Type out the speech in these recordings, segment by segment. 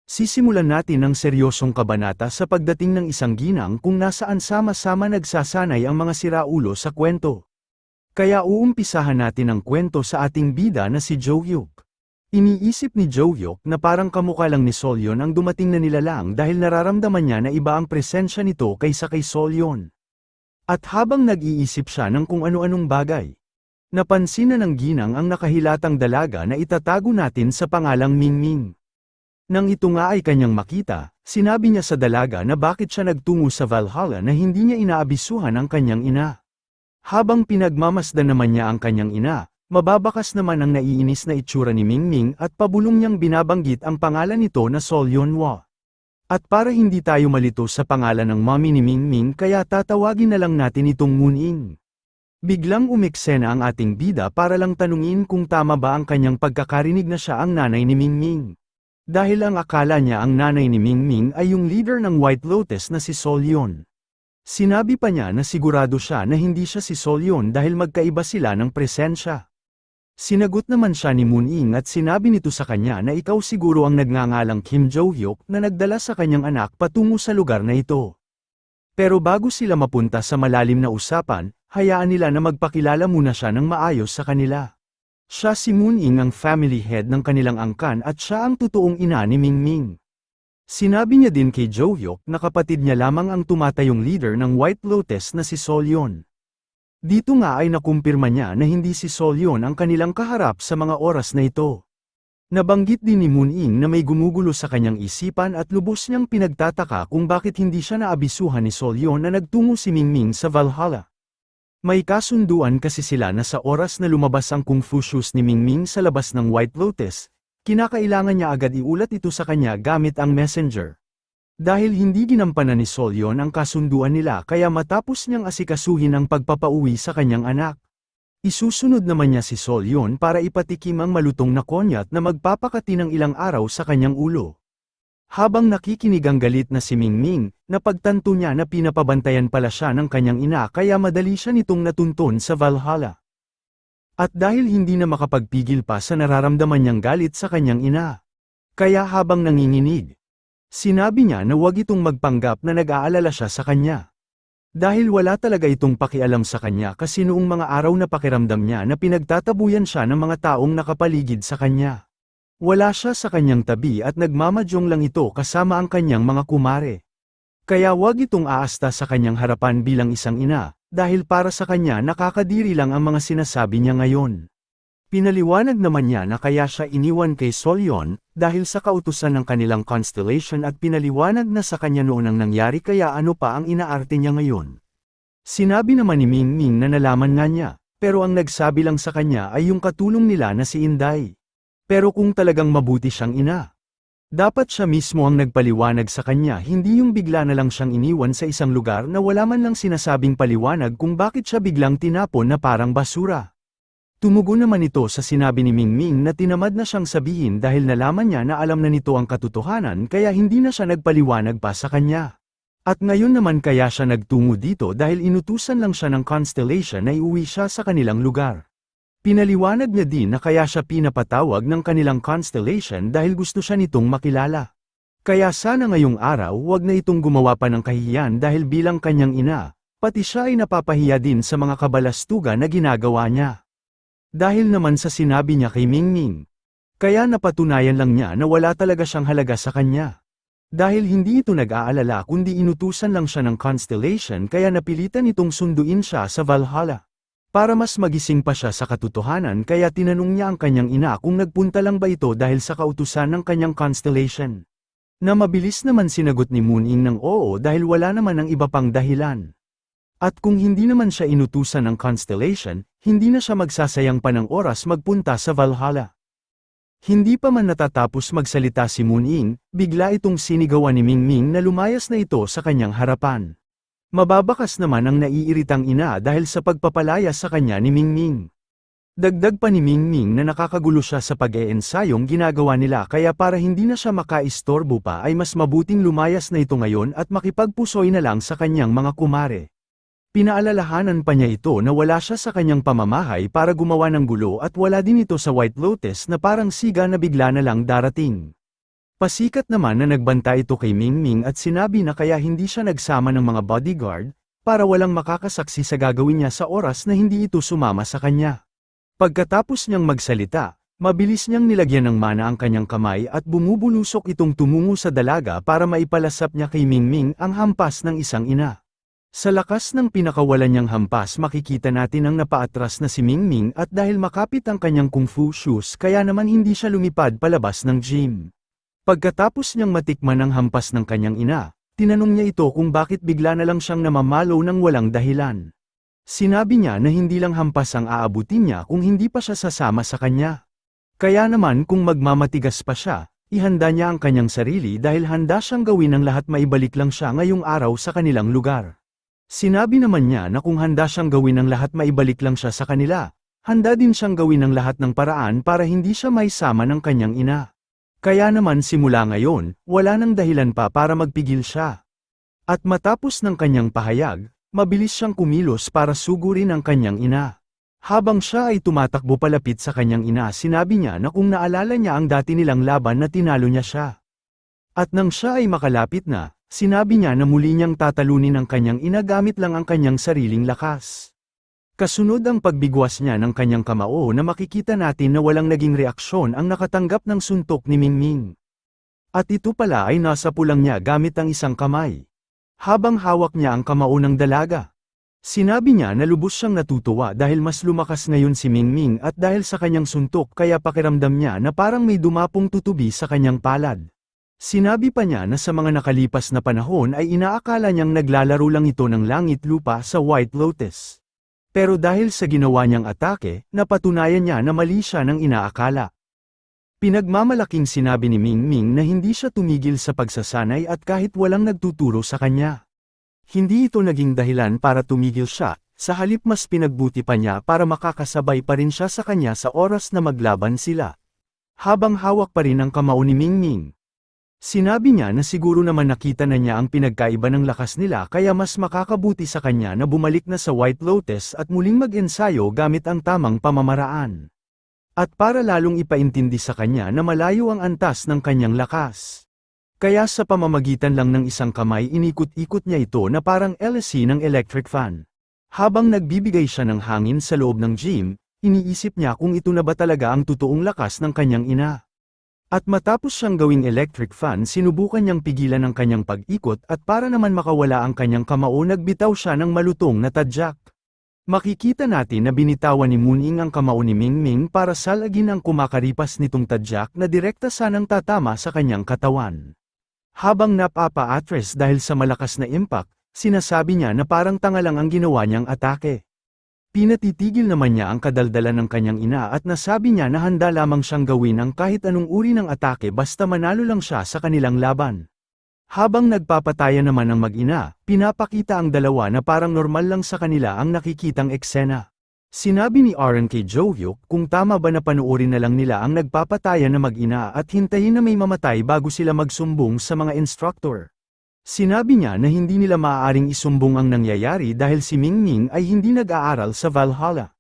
Sisimulan natin ang seryosong kabanata sa pagdating ng isang ginang kung nasaan sama-sama nagsasanay ang mga siraulo sa kwento. Kaya uumpisahan natin ang kwento sa ating bida na si Jo-hyuk. Iniisip ni Jo-hyuk na parang kamukha lang ni Solyon ang dumating na nilalang dahil nararamdaman niya na iba ang presensya nito kaysa kay Solyon. At habang nag-iisip siya ng kung ano-anong bagay, napansin na ng ginang ang nakahilatang dalaga na itatago natin sa pangalang Mingming. Nang ito nga ay kanyang makita, sinabi niya sa dalaga na bakit siya nagtungo sa Valhalla na hindi niya inaabisuhan ang kanyang ina. Habang pinagmamasdan naman niya ang kanyang ina, mababakas naman ang naiinis na itsura ni Mingming at pabulong niyang binabanggit ang pangalan nito na Solyonwa. At para hindi tayo malito sa pangalan ng mommy ni Mingming kaya tatawagin na lang natin itong Mooning. Biglang umeksena ang ating bida para lang tanungin kung tama ba ang kanyang pagkakarinig na siya ang nanay ni Mingming. Dahil ang akala niya ang nanay ni Mingming ay yung leader ng White Lotus na si Solyon. Sinabi pa niya na sigurado siya na hindi siya si Solyon dahil magkaiba sila ng presensya. Sinagot naman siya ni Mooning at sinabi nito sa kanya na ikaw siguro ang nagngangalang Kim Jo-hyuk na nagdala sa kanyang anak patungo sa lugar na ito. Pero bago sila mapunta sa malalim na usapan, hayaan nila na magpakilala muna siya ng maayos sa kanila. Siya si Mooning ang family head ng kanilang angkan at siya ang totoong ina ni Mingming. Sinabi niya din kay Jo-hyuk na kapatid niya lamang ang tumatayong leader ng White Lotus na si Solyon. Dito nga ay nakumpirma niya na hindi si Solyon ang kanilang kaharap sa mga oras na ito. Nabanggit din ni Mooning na may gumugulo sa kanyang isipan at lubos niyang pinagtataka kung bakit hindi siya naabisuhan ni Solyon na nagtungo si Mingming sa Valhalla. May kasunduan kasi sila na sa oras na lumabas ang kung fu shoes ni Mingming sa labas ng White Lotus, kinakailangan niya agad iulat ito sa kanya gamit ang messenger. Dahil hindi ginampanan ni Solyon ang kasunduan nila kaya matapos niyang asikasuhin ang pagpapauwi sa kanyang anak. Isusunod naman niya si Solyon para ipatikim ang malutong na konyat na magpapakati ng ilang araw sa kanyang ulo. Habang nakikinig ang galit na si Mingming, napagtanto niya na pinapabantayan pala siya ng kanyang ina kaya madali siya nitong natuntun sa Valhalla. At dahil hindi na makapagpigil pa sa nararamdaman niyang galit sa kanyang ina. Kaya habang nanginginig, sinabi niya na huwag itong magpanggap na nag-aalala siya sa kanya. Dahil wala talaga itong pakialam sa kanya kasi noong mga araw na pakiramdam niya na pinagtatabuyan siya ng mga taong nakapaligid sa kanya. Wala siya sa kanyang tabi at nagmamadyong lang ito kasama ang kanyang mga kumare. Kaya wag itong aasta sa kanyang harapan bilang isang ina, dahil para sa kanya nakakadiri lang ang mga sinasabi niya ngayon. Pinaliwanag naman niya na kaya siya iniwan kay Solyon, dahil sa kautusan ng kanilang constellation at pinaliwanag na sa kanya noon ang nangyari kaya ano pa ang inaarte niya ngayon. Sinabi naman ni Mingming na nalaman nga niya, pero ang nagsabi lang sa kanya ay yung katulong nila na si Inday. Pero kung talagang mabuti siyang ina, dapat siya mismo ang nagpaliwanag sa kanya hindi yung bigla na lang siyang iniwan sa isang lugar na wala man lang sinasabing paliwanag kung bakit siya biglang tinapon na parang basura. Tumugon naman ito sa sinabi ni Mingming na tinamad na siyang sabihin dahil nalaman niya na alam na nito ang katotohanan kaya hindi na siya nagpaliwanag pa sa kanya. At ngayon naman kaya siya nagtungo dito dahil inutusan lang siya ng constellation na iuwi siya sa kanilang lugar. Pinaliwanag niya din na kaya siya pinapatawag ng kanilang constellation dahil gusto siya nitong makilala. Kaya sana ngayong araw wag na itong gumawa pa ng kahihiyan dahil bilang kanyang ina, pati siya ay napapahiya din sa mga kabalastugan na ginagawa niya. Dahil naman sa sinabi niya kay Mingming. Kaya napatunayan lang niya na wala talaga siyang halaga sa kanya. Dahil hindi ito nag-aalala kundi inutusan lang siya ng constellation kaya napilitan itong sunduin siya sa Valhalla. Para mas magising pa siya sa katotohanan kaya tinanong niya ang kanyang ina kung nagpunta lang ba ito dahil sa kautusan ng kanyang constellation. Na mabilis naman sinagot ni Mooning ng oo dahil wala naman ang iba pang dahilan. At kung hindi naman siya inutusan ng constellation, hindi na siya magsasayang pa ng oras magpunta sa Valhalla. Hindi pa man natatapos magsalita si Mooning, bigla itong sinigawan ni Mingming na lumayas na ito sa kanyang harapan. Mababakas naman ang naiiritang ina dahil sa pagpapalaya sa kanya ni Mingming. Dagdag pa ni Mingming na nakakagulo siya sa pag-eensayong ginagawa nila kaya para hindi na siya makaistorbo pa ay mas mabuting lumayas na ito ngayon at makipagpusoy na lang sa kanyang mga kumare. Pinaalalahanan pa niya ito na wala siya sa kanyang pamamahay para gumawa ng gulo at wala din ito sa White Lotus na parang siga na bigla na lang darating. Pasikat naman na nagbanta ito kay Mingming at sinabi na kaya hindi siya nagsama ng mga bodyguard, para walang makakasaksi sa gagawin niya sa oras na hindi ito sumama sa kanya. Pagkatapos niyang magsalita, mabilis niyang nilagyan ng mana ang kanyang kamay at bumubulusok itong tumungo sa dalaga para maipalasap niya kay Mingming ang hampas ng isang ina. Sa lakas ng pinakawalan niyang hampas makikita natin ang napaatras na si Mingming at dahil makapit ang kanyang kung fu shoes kaya naman hindi siya lumipad palabas ng gym. Pagkatapos niyang matikman ang hampas ng kanyang ina, tinanong niya ito kung bakit bigla na lang siyang namamalo ng walang dahilan. Sinabi niya na hindi lang hampas ang aabutin niya kung hindi pa siya sasama sa kanya. Kaya naman kung magmamatigas pa siya, ihanda niya ang kanyang sarili dahil handa siyang gawin ang lahat maibalik lang siya ngayong araw sa kanilang lugar. Sinabi naman niya na kung handa siyang gawin ang lahat maibalik lang siya sa kanila, handa din siyang gawin ang lahat ng paraan para hindi siya maisama ng kanyang ina. Kaya naman simula ngayon, wala nang dahilan pa para magpigil siya. At matapos ng kanyang pahayag, mabilis siyang kumilos para sugurin ang kanyang ina. Habang siya ay tumatakbo palapit sa kanyang ina sinabi niya na kung naalala niya ang dati nilang laban na tinalo niya siya. At nang siya ay makalapit na, sinabi niya na muli niyang tatalunin ang kanyang ina gamit lang ang kanyang sariling lakas. Kasunod ang pagbigwas niya ng kanyang kamao na makikita natin na walang naging reaksyon ang nakatanggap ng suntok ni Mingming. At ito pala ay nasa pulang niya gamit ang isang kamay. Habang hawak niya ang kamao ng dalaga. Sinabi niya na lubos siyang natutuwa dahil mas lumakas ngayon si Mingming at dahil sa kanyang suntok kaya pakiramdam niya na parang may dumapong tutubi sa kanyang palad. Sinabi pa niya na sa mga nakalipas na panahon ay inaakala niyang naglalaro lang ito ng langit-lupa sa White Lotus. Pero dahil sa ginawa niyang atake, napatunayan niya na mali siya ng inaakala. Pinagmamalaking sinabi ni Mingming na hindi siya tumigil sa pagsasanay at kahit walang nagtuturo sa kanya. Hindi ito naging dahilan para tumigil siya, sa halip mas pinagbuti pa niya para makakasabay pa rin siya sa kanya sa oras na maglaban sila. Habang hawak pa rin ang kamao ni Mingming. Sinabi niya na siguro naman nakita na niya ang pinagkaiba ng lakas nila kaya mas makakabuti sa kanya na bumalik na sa White Lotus at muling mag-ensayo gamit ang tamang pamamaraan. At para lalong ipaintindi sa kanya na malayo ang antas ng kanyang lakas. Kaya sa pamamagitan lang ng isang kamay inikot-ikot niya ito na parang LSC ng electric fan. Habang nagbibigay siya ng hangin sa loob ng gym, iniisip niya kung ito na ba talaga ang totoong lakas ng kanyang ina. At matapos siyang gawing electric fan sinubukan niyang pigilan ang kanyang pag-ikot at para naman makawala ang kanyang kamao nagbitaw siya ng malutong na tadyak. Makikita natin na binitawan ni Mooning ang kamao ni Mingming para salagin ang kumakaripas nitong tadyak na direkta sanang tatama sa kanyang katawan. Habang napapa-atras dahil sa malakas na impact, sinasabi niya na parang tanga lang ang ginawa niyang atake. Pinatitigil naman niya ang kadaldalan ng kanyang ina at nasabi niya na handa lamang siyang gawin ang kahit anong uri ng atake basta manalo lang siya sa kanilang laban. Habang nagpapataya naman ang mag-ina, pinapakita ang dalawa na parang normal lang sa kanila ang nakikitang eksena. Sinabi ni Aaron kay Jo-hyuk kung tama ba na panoorin na lang nila ang nagpapataya na mag-ina at hintayin na may mamatay bago sila magsumbong sa mga instructor. Sinabi niya na hindi nila maaaring isumbong ang nangyayari dahil si Mingming ay hindi nag-aaral sa Valhalla.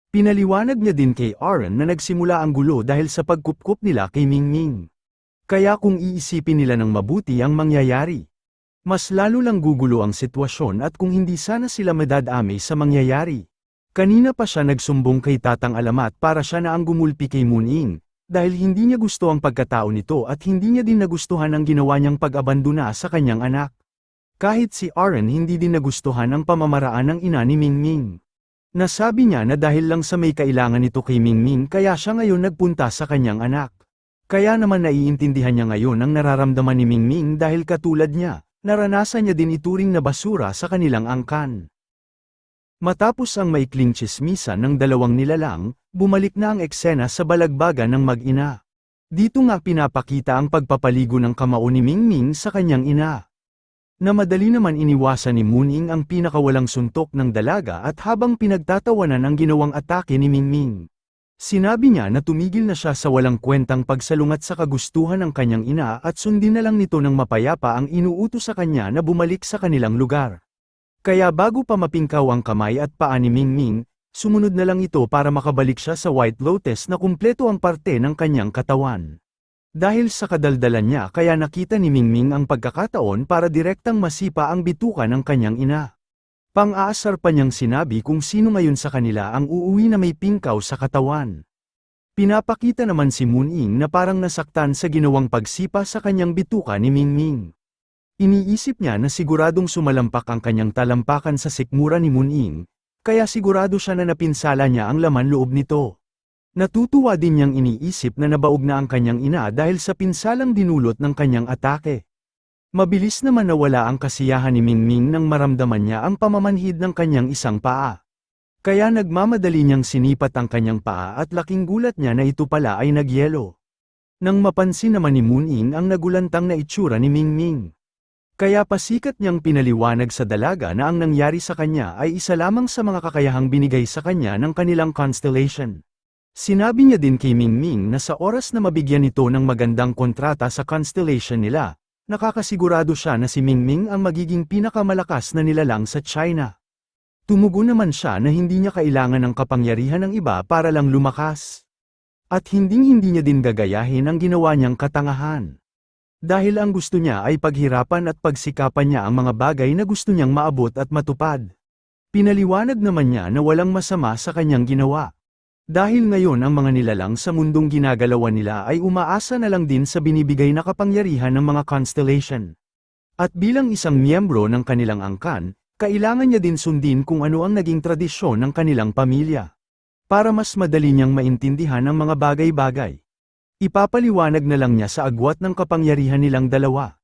Pinaliwanag niya din kay Aaron na nagsimula ang gulo dahil sa pagkupkup nila kay Mingming. Kaya kung iisipin nila ng mabuti ang mangyayari, mas lalo lang gugulo ang sitwasyon at kung hindi sana sila madadami sa mangyayari. Kanina pa siya nagsumbong kay Tatang Alamat para siya na ang gumulpi kay Mooning. Dahil hindi niya gusto ang pagkatao nito at hindi niya din nagustuhan ang ginawa niyang pag-abandona sa kanyang anak. Kahit si Aaron hindi din nagustuhan ang pamamaraan ng ina ni Mingming. Nasabi niya na dahil lang sa may kailangan nito kay Mingming kaya siya ngayon nagpunta sa kanyang anak. Kaya naman naiintindihan niya ngayon ang nararamdaman ni Mingming dahil katulad niya, naranasan niya din ituring na basura sa kanilang angkan. Matapos ang maikling tsismisan ng dalawang nilalang, bumalik na ang eksena sa balagbagan ng mag-ina. Dito nga pinapakita ang pagpapaligo ng kamao ni Mingming sa kanyang ina. Na madali naman iniwasan ni Mooning ang pinakawalang suntok ng dalaga at habang pinagtatawanan ang ginawang atake ni Mingming. Sinabi niya na tumigil na siya sa walang kwentang pagsalungat sa kagustuhan ng kanyang ina at sundin na lang nito ng mapayapa ang inuutos sa kanya na bumalik sa kanilang lugar. Kaya bago pa mapingkaw ang kamay at paa ni Mingming, sumunod na lang ito para makabalik siya sa White Lotus na kumpleto ang parte ng kanyang katawan. Dahil sa kadaldalan niya kaya nakita ni Mingming ang pagkakataon para direktang masipa ang bituka ng kanyang ina. Pang-aasar pa niyang sinabi kung sino ngayon sa kanila ang uuwi na may pingkaw sa katawan. Pinapakita naman si Moon-ing na parang nasaktan sa ginawang pagsipa sa kanyang bituka ni Mingming. Iniisip niya na siguradong sumalampak ang kanyang talampakan sa sikmura ni Moon-ing, kaya sigurado siya na napinsala niya ang laman loob nito. Natutuwa din niyang iniisip na nabaog na ang kanyang ina dahil sa pinsalang dinulot ng kanyang atake. Mabilis naman nawala ang kasiyahan ni Mingming nang maramdaman niya ang pamamanhid ng kanyang isang paa. Kaya nagmamadali niyang sinipat ang kanyang paa at laking gulat niya na ito pala ay nagyelo. Nang mapansin naman ni Moon-ing ang nagulantang na itsura ni Mingming. Kaya pasikat niyang pinaliwanag sa dalaga na ang nangyari sa kanya ay isa lamang sa mga kakayahang binigay sa kanya ng kanilang constellation. Sinabi niya din kay Mingming na sa oras na mabigyan ito ng magandang kontrata sa constellation nila, nakakasigurado siya na si Mingming ang magiging pinakamalakas na nilalang sa China. Tumugon naman siya na hindi niya kailangan ng kapangyarihan ng iba para lang lumakas. At hindi niya din gagayahin ang ginawa niyang katangahan. Dahil ang gusto niya ay paghirapan at pagsikapan niya ang mga bagay na gusto niyang maabot at matupad. Pinaliwanag naman niya na walang masama sa kanyang ginawa. Dahil ngayon ang mga nilalang sa mundong ginagalawan nila ay umaasa na lang din sa binibigay na kapangyarihan ng mga constellation. At bilang isang miyembro ng kanilang angkan, kailangan niya din sundin kung ano ang naging tradisyon ng kanilang pamilya. Para mas madali niyang maintindihan ang mga bagay-bagay. Ipapaliwanag na lang niya sa agwat ng kapangyarihan nilang dalawa.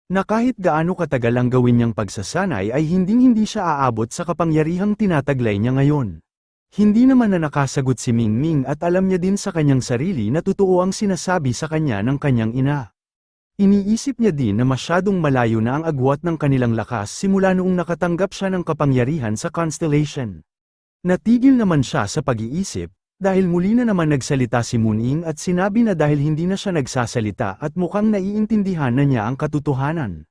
Na kahit gaano katagal ang gawin niyang pagsasanay ay hindi siya aabot sa kapangyarihang tinataglay niya ngayon. Hindi naman na nakasagot si Mingming at alam niya din sa kanyang sarili na totoo ang sinasabi sa kanya ng kanyang ina. Iniisip niya din na masyadong malayo na ang agwat ng kanilang lakas simula noong nakatanggap siya ng kapangyarihan sa constellation. Natigil naman siya sa pag-iisip, dahil muli na naman nagsalita si Moon-ing at sinabi na dahil hindi na siya nagsasalita at mukhang naiintindihan na niya ang katotohanan.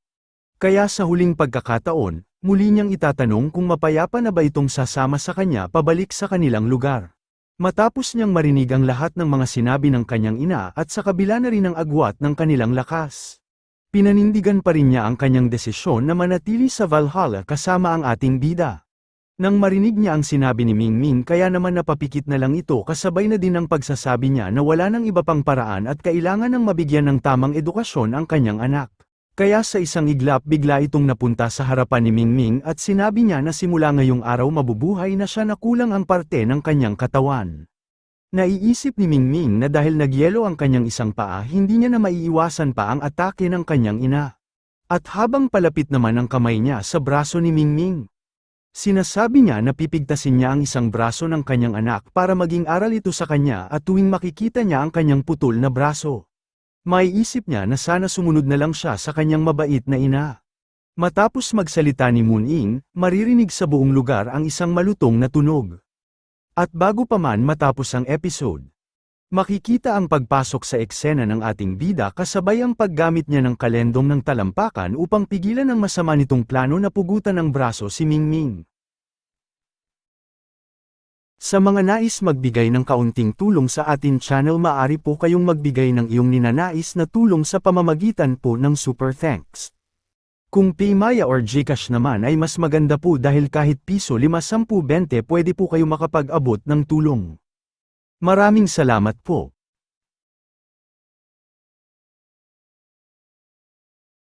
Kaya sa huling pagkakataon, muli niyang itatanong kung mapayapa na ba itong sasama sa kanya pabalik sa kanilang lugar. Matapos niyang marinig ang lahat ng mga sinabi ng kanyang ina at sa kabila na rin ang agwat ng kanilang lakas. Pinanindigan pa rin niya ang kanyang desisyon na manatili sa Valhalla kasama ang ating bida. Nang marinig niya ang sinabi ni Mingming kaya naman napapikit na lang ito kasabay na din ang pagsasabi niya na wala nang iba pang paraan at kailangan ng mabigyan ng tamang edukasyon ang kanyang anak. Kaya sa isang iglap bigla itong napunta sa harapan ni Mingming at sinabi niya na simula ngayong araw mabubuhay na siya na kulang ang parte ng kanyang katawan. Naiisip ni Mingming na dahil nagyelo ang kanyang isang paa hindi niya na maiiwasan pa ang atake ng kanyang ina. At habang palapit naman ang kamay niya sa braso ni Mingming. Sinasabi niya na pipigtasin niya ang isang braso ng kanyang anak para maging aral ito sa kanya at tuwing makikita niya ang kanyang putol na braso. Maiisip niya na sana sumunod na lang siya sa kanyang mabait na ina. Matapos magsalita ni Moon-ing, maririnig sa buong lugar ang isang malutong na tunog. At bago pa man matapos ang episode, makikita ang pagpasok sa eksena ng ating bida kasabay ang paggamit niya ng kalendong ng talampakan upang pigilan ang masama nitong plano na pugutan ng braso si Mingming. Sa mga nais magbigay ng kaunting tulong sa atin channel maaari po kayong magbigay ng iyong ninanais na tulong sa pamamagitan po ng Super Thanks. Kung PayMaya or GCash naman ay mas maganda po dahil kahit piso 5, 10, 20 pwede po kayo makapag-abot ng tulong. Maraming salamat po.